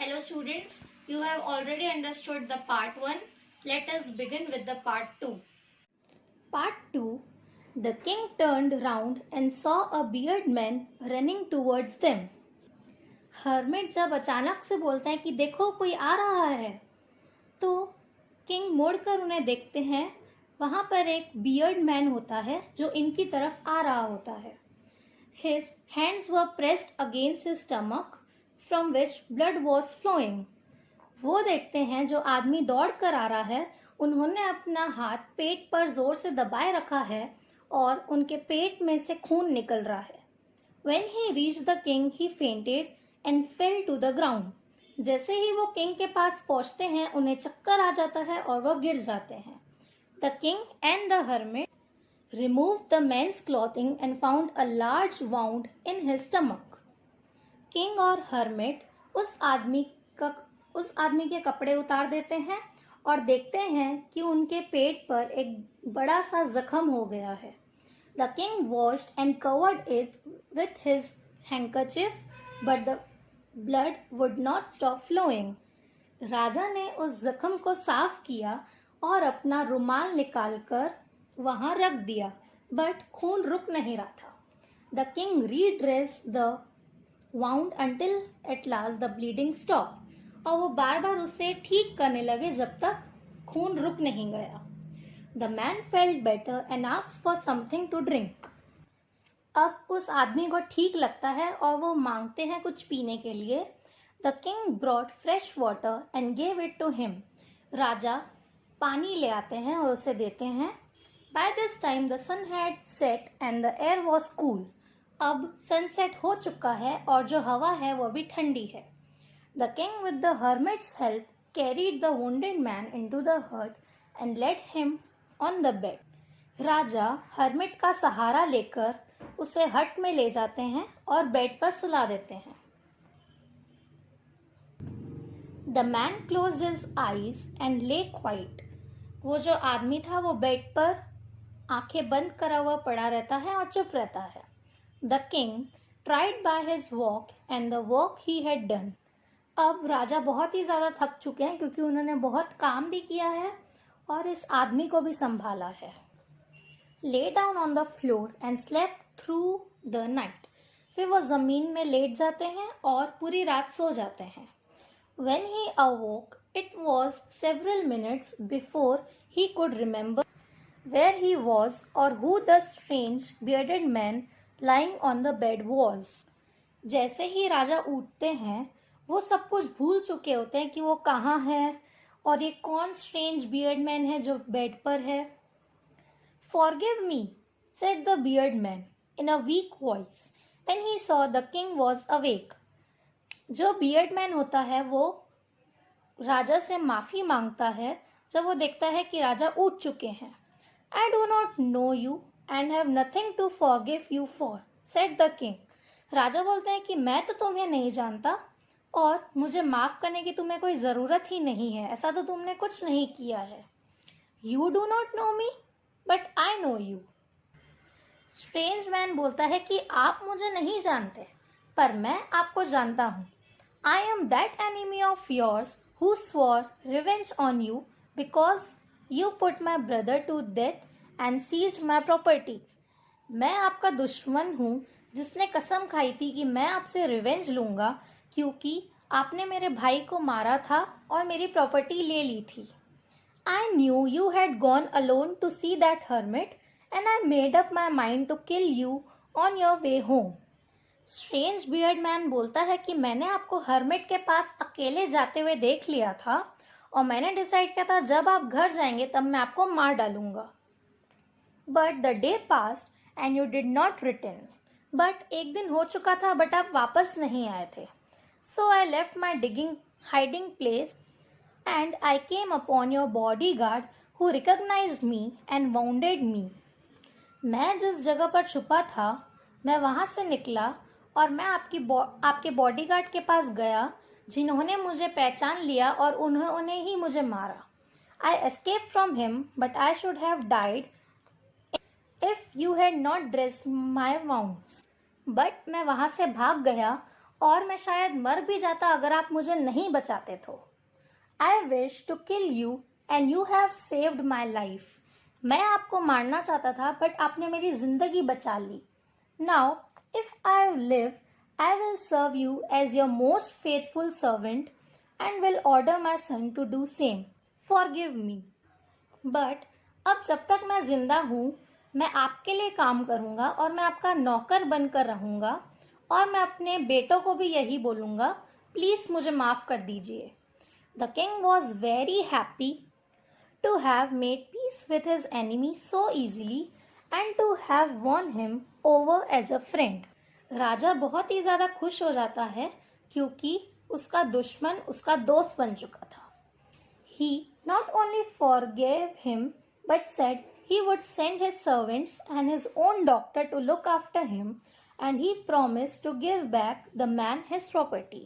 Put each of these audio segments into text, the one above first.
Hello students, you have already understood the part 1. Let us begin with the part 2. Part 2. The king turned round and saw a bearded man running towards them. Hermit जब अचानक से बोलता है कि देखो कोई आ रहा है, तो किंग मुड़कर उन्हें देखते हैं। वहाँ पर एक बियर्ड मैन होता है जो इनकी तरफ आ रहा होता है। His hands were pressed against his stomach, from which blood was flowing. वो देखते हैं जो आदमी दौड़ कर आ रहा है, उन्होंने अपना हाथ पेट पर जोर से दबाए रखा है और उनके पेट में से खून निकल रहा है। When he reached the king, he fainted and fell to the ground. जैसे ही वो किंग के पास पहुंचते हैं, उन्हें चक्कर आ जाता है और वो गिर जाते हैं। The king and the hermit removed the man's clothing and found a large wound in his stomach. King और हर्मिट उस आदमी के कपड़े उतार देते हैं और देखते हैं कि उनके पेट पर एक बड़ा सा जख्म हो गया है। The king washed and covered it with his handkerchief, but the blood would not stop flowing. राजा ने उस जख्म को साफ किया और अपना रुमाल निकालकर वहां रख दिया, बट खून रुक नहीं रहा था। The king redressed the wound until at last the bleeding stopped. और वो बार बार उसे ठीक करने लगे जब तक खून रुक नहीं गया। The man felt better and asked for something to drink. अब उस आदमी को ठीक लगता है और वो मांगते हैं कुछ पीने के लिए। The king brought fresh water and gave it to him. राजा पानी ले आते हैं और उसे देते हैं। By this time the sun had set and the air was cool. अब सनसेट हो चुका है और जो हवा है वो भी ठंडी है। The king with the hermit's help carried the wounded man into the hut and laid him on the bed. Raja hermit का सहारा लेकर उसे हट में ले जाते हैं और बेड पर सुला देते हैं। The man closed his eyes and lay quiet. वो जो आदमी था वो बेड पर आंखें बंद करा हुआ पड़ा रहता है और चुप रहता है। The king tried by his walk and the work he had done. अब राजा बहुत ही ज़्यादा थक चुके हैं क्योंकि उन्होंने बहुत काम भी किया है और इस आदमी को भी संभाला है। Lay down on the floor and slept through the night. फिर वो ज़मीन में लेट जाते हैं और पूरी रात सो जाते हैं। When he awoke, it was several minutes before he could remember where he was or who the strange bearded man lying on the bed was. जैसे ही राजा उठते हैं वो सब कुछ भूल चुके होते हैं कि वो कहाँ है और ये कौन स्ट्रेंज बियर्ड मैन है जो बेड पर है। Forgive me, said the bearded man in a weak voice when he saw the king was awake. जो बियर्ड मैन होता है वो राजा से माफ़ी मांगता है जब वो देखता है कि राजा उठ चुके हैं। I do not know you and have nothing to forgive you for, said the king. राजा बोलते हैं कि मैं तो तुम्हें नहीं जानता और मुझे माफ करने की तुम्हें कोई ज़रूरत ही नहीं है, ऐसा तो तुमने कुछ नहीं किया है। You do not know me, but I know you. Strange man बोलता है कि आप मुझे नहीं जानते, पर मैं आपको जानता हूँ। I am that enemy of yours who swore revenge on you because you put my brother to death and seized my property. मैं आपका दुश्मन हूँ जिसने कसम खाई थी कि मैं आपसे रिवेंज लूँगा क्योंकि आपने मेरे भाई को मारा था और मेरी प्रॉपर्टी ले ली थी। I knew you had gone alone to see that hermit and I made up my mind to kill you on your way home. Strange beard man बोलता है कि मैंने आपको हर्मिट के पास अकेले जाते हुए देख लिया था और मैंने डिसाइड किया था जब आप घर जाएंगे तब मैं आपको मार डालूंगा। But the day passed and you did not return. But एक दिन हो चुका था बट आप वापस नहीं आए थे। So I left my hiding place and I came upon your bodyguard who recognized me and wounded me. मैं जिस जगह पर छुपा था मैं वहाँ से निकला और मैं आपके बॉडीगार्ड के पास गया जिन्होंने मुझे पहचान लिया और उन्होंने ही मुझे मारा। I escaped from him but I should have died if you had not dressed my wounds. But मैं वहाँ से भाग गया और मैं शायद मर भी जाता अगर आप मुझे नहीं बचाते तो। I wish to kill you and you have saved my life. मैं आपको मारना चाहता था बट आपने मेरी जिंदगी बचा ली। Now if I live I will serve you as your most faithful servant and will order my son to do same. Forgive me. But अब जब तक मैं जिंदा हूँ मैं आपके लिए काम करूँगा और मैं आपका नौकर बनकर रहूँगा और मैं अपने बेटों को भी यही बोलूँगा, प्लीज़ मुझे माफ़ कर दीजिए। The king was very happy to have made peace with his enemy so easily and to have won him over as a friend. राजा बहुत ही ज़्यादा खुश हो जाता है क्योंकि उसका दुश्मन उसका दोस्त बन चुका था। He not only forgave him but said he would send his servants and his own doctor to look after him and he promised to give back the man his property.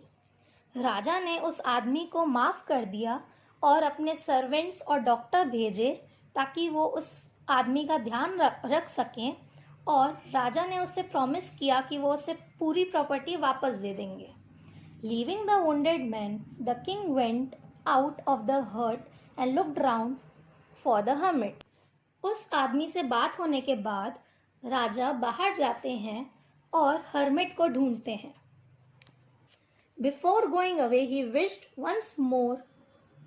राजा ने उस आदमी को माफ़ कर दिया और अपने सर्वेंट्स और डॉक्टर भेजे ताकि वो उस आदमी का ध्यान रख सकें और राजा ने उससे प्रॉमिस किया कि वो उसे पूरी प्रॉपर्टी वापस दे देंगे। Leaving the wounded man the king went out of the hut and looked round for the hermit. उस आदमी से बात होने के बाद राजा बाहर जाते हैं और हर्मिट को ढूंढते हैं। Before going away he wished once more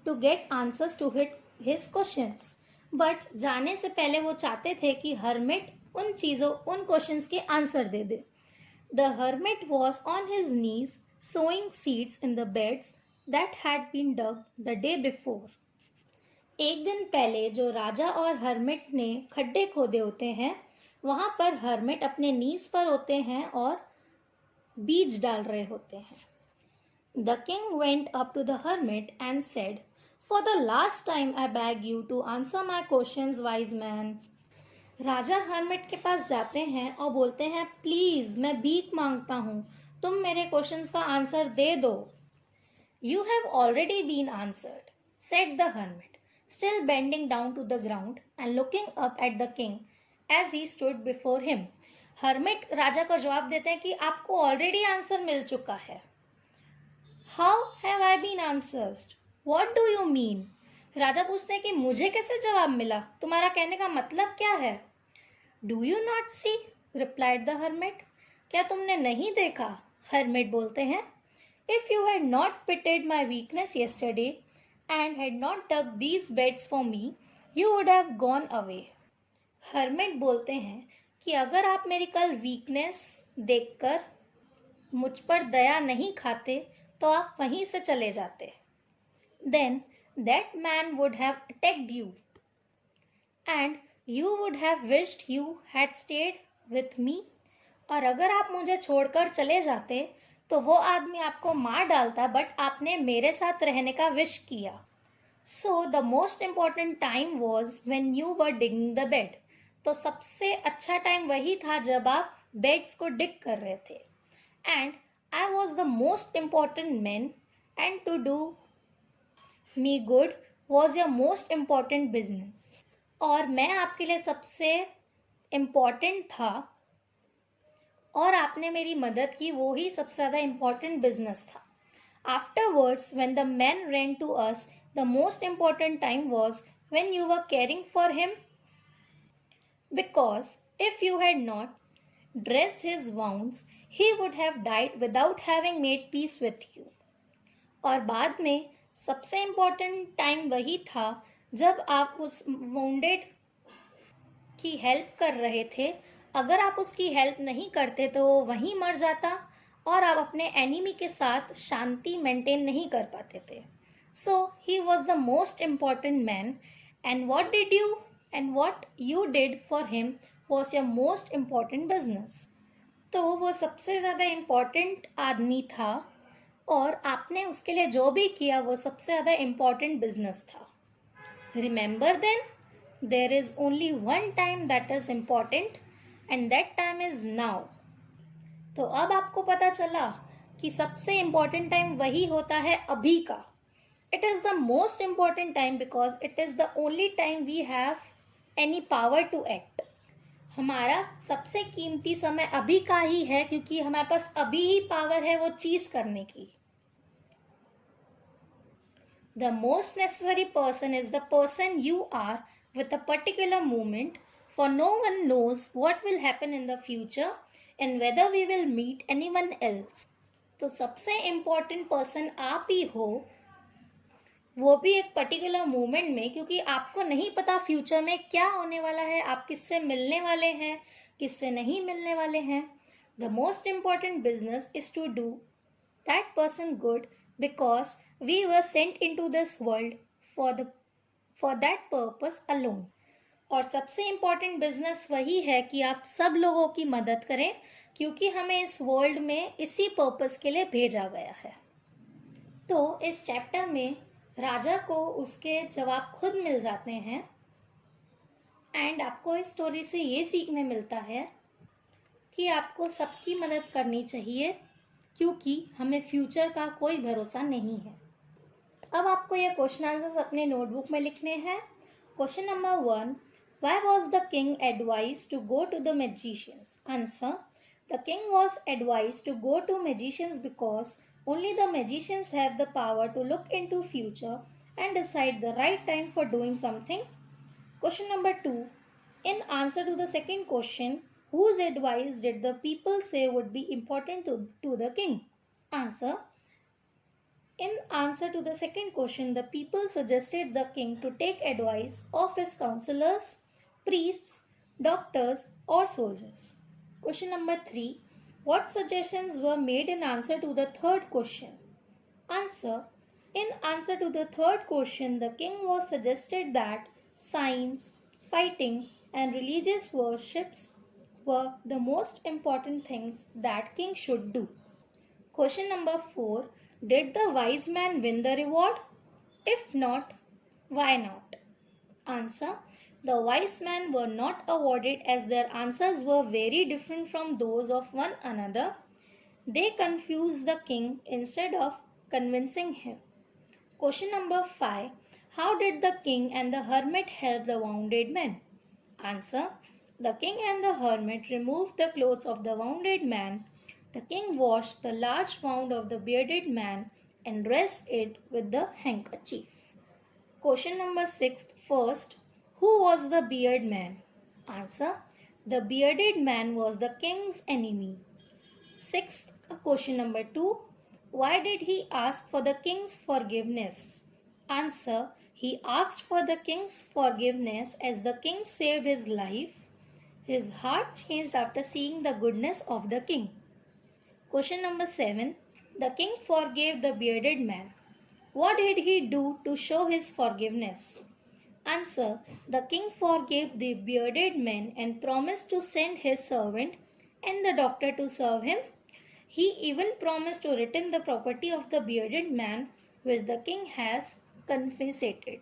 to get answers to his questions. But जाने से पहले वो चाहते थे कि हर्मिट उन क्वेश्चंस के आंसर दे दे। The hermit was on his knees sowing seeds in the beds that had been dug the day before. एक दिन पहले जो राजा और हर्मिट ने खड्डे खोदे होते हैं वहां पर हर्मिट अपने नीज पर होते हैं और बीज डाल रहे होते हैं। The king went up to the hermit and said, for the last time I beg you to answer my questions wise man. राजा हर्मिट के पास जाते हैं और बोलते हैं, प्लीज मैं भीख मांगता हूँ, तुम मेरे क्वेश्चंस का आंसर दे दो। You have already been answered, said the hermit, still bending down to the ground and looking up at the king as he stood before him. Hermit राजा को जवाब देते हैं कि आपको ऑलरेडी आंसर मिल चुका है। How have I been answered? What do you mean? राजा पूछते हैं कि मुझे कैसे जवाब मिला, तुम्हारा कहने का मतलब क्या है? Do you not see? Replied the hermit, क्या तुमने नहीं देखा? हर्मिट बोलते हैं, if you had not pitied my weakness yesterday and had not dug these beds for me you would have gone away. Hermit बोलते हैं कि अगर आप मेरी कल वीकनेस देखकर मुझ पर दया नहीं खाते तो आप वहीं से चले जाते। Then that man would have attacked you and you would have wished you had stayed with me। और अगर आप मुझे छोड़कर चले जाते तो वो आदमी आपको मार डालता बट आपने मेरे साथ रहने का विश किया। So the most important time was when you were digging the bed. तो सबसे अच्छा टाइम वही था जब आप बेड्स को डिग कर रहे थे। And I was the most important man and to do me good was your most important business। और मैं आपके लिए सबसे इम्पॉर्टेंट था और आपने मेरी मदद की, वो ही सबसे ज़्यादा इम्पॉर्टेंट बिजनेस था। Afterwards when the man ran to us the most important time was when you were caring for him because if you had not dressed his wounds he would have died without having made peace with you। और बाद में सबसे important time वही था जब आप उस bounded की हेल्प कर रहे थे। अगर आप उसकी हेल्प नहीं करते तो वो वहीं मर जाता और आप अपने एनिमी के साथ शांति मेंटेन नहीं कर पाते थे। So he was the most important man and what you did for him was your most important business. तो वो सबसे ज़्यादा इम्पॉर्टेंट आदमी था और आपने उसके लिए जो भी किया वो सबसे ज़्यादा इम्पॉर्टेंट बिजनेस था। Remember then, there is only one time that is important and that time is now. तो अब आपको पता चला कि सबसे इम्पॉर्टेंट टाइम वही होता है अभी का। It is the most important time because it is the only time we have any power to act. हमारा सबसे कीमती समय अभी का ही है, क्योंकि हमारे पास अभी ही पावर है वो चीज करने की. The most necessary person is the person you are with a particular moment, for no one knows what will happen in the future and whether we will meet anyone else. तो सबसे important person आप ही हो, वो भी एक particular moment में, क्योंकि आपको नहीं पता फ्यूचर में क्या होने वाला है, आप किससे मिलने वाले हैं, किससे नहीं मिलने वाले हैं. The most important business is to do that person good because we were sent into this world for that purpose alone. और सबसे इम्पॉर्टेंट बिजनेस वही है कि आप सब लोगों की मदद करें, क्योंकि हमें इस वर्ल्ड में इसी पर्पस के लिए भेजा गया है. तो इस चैप्टर में राजा को उसके जवाब खुद मिल जाते हैं. एंड आपको इस स्टोरी से ये सीखने मिलता है कि आपको सबकी मदद करनी चाहिए, क्योंकि हमें फ्यूचर का कोई भरोसा नहीं है. अब आपको ये क्वेश्चन आंसर्स अपने नोटबुक में लिखने हैं. Question number 1, Why was the king advised to go to the magicians? Answer: The king was advised to go to magicians because only the magicians have the power to look into future and decide the right time for doing something. Question number 2. In answer to the second question, whose advice did the people say would be important to the king? Answer: In answer to the second question, the people suggested the king to take advice of his counselors, priests, doctors, or soldiers. Question number 3. What suggestions were made in answer to the third question? Answer: In answer to the third question, the king was suggested that science, fighting, and religious worships were the most important things that king should do. Question number 4. Did the wise man win the reward? If not, why not? Answer: The wise men were not awarded as their answers were very different from those of one another. They confused the king instead of convincing him. Question number 5. How did the king and the hermit help the wounded man? Answer: The king and the hermit removed the clothes of the wounded man. The king washed the large wound of the bearded man and dressed it with the handkerchief. Question number 6. First, who was the bearded man? Answer: The bearded man was the king's enemy. Sixth, question number 2. Why did he ask for the king's forgiveness? Answer: He asked for the king's forgiveness as the king saved his life. His heart changed after seeing the goodness of the king. Question number 7. The king forgave the bearded man. What did he do to show his forgiveness? Answer: The king forgave the bearded man and promised to send his servant and the doctor to serve him. He even promised to return the property of the bearded man which the king has confiscated.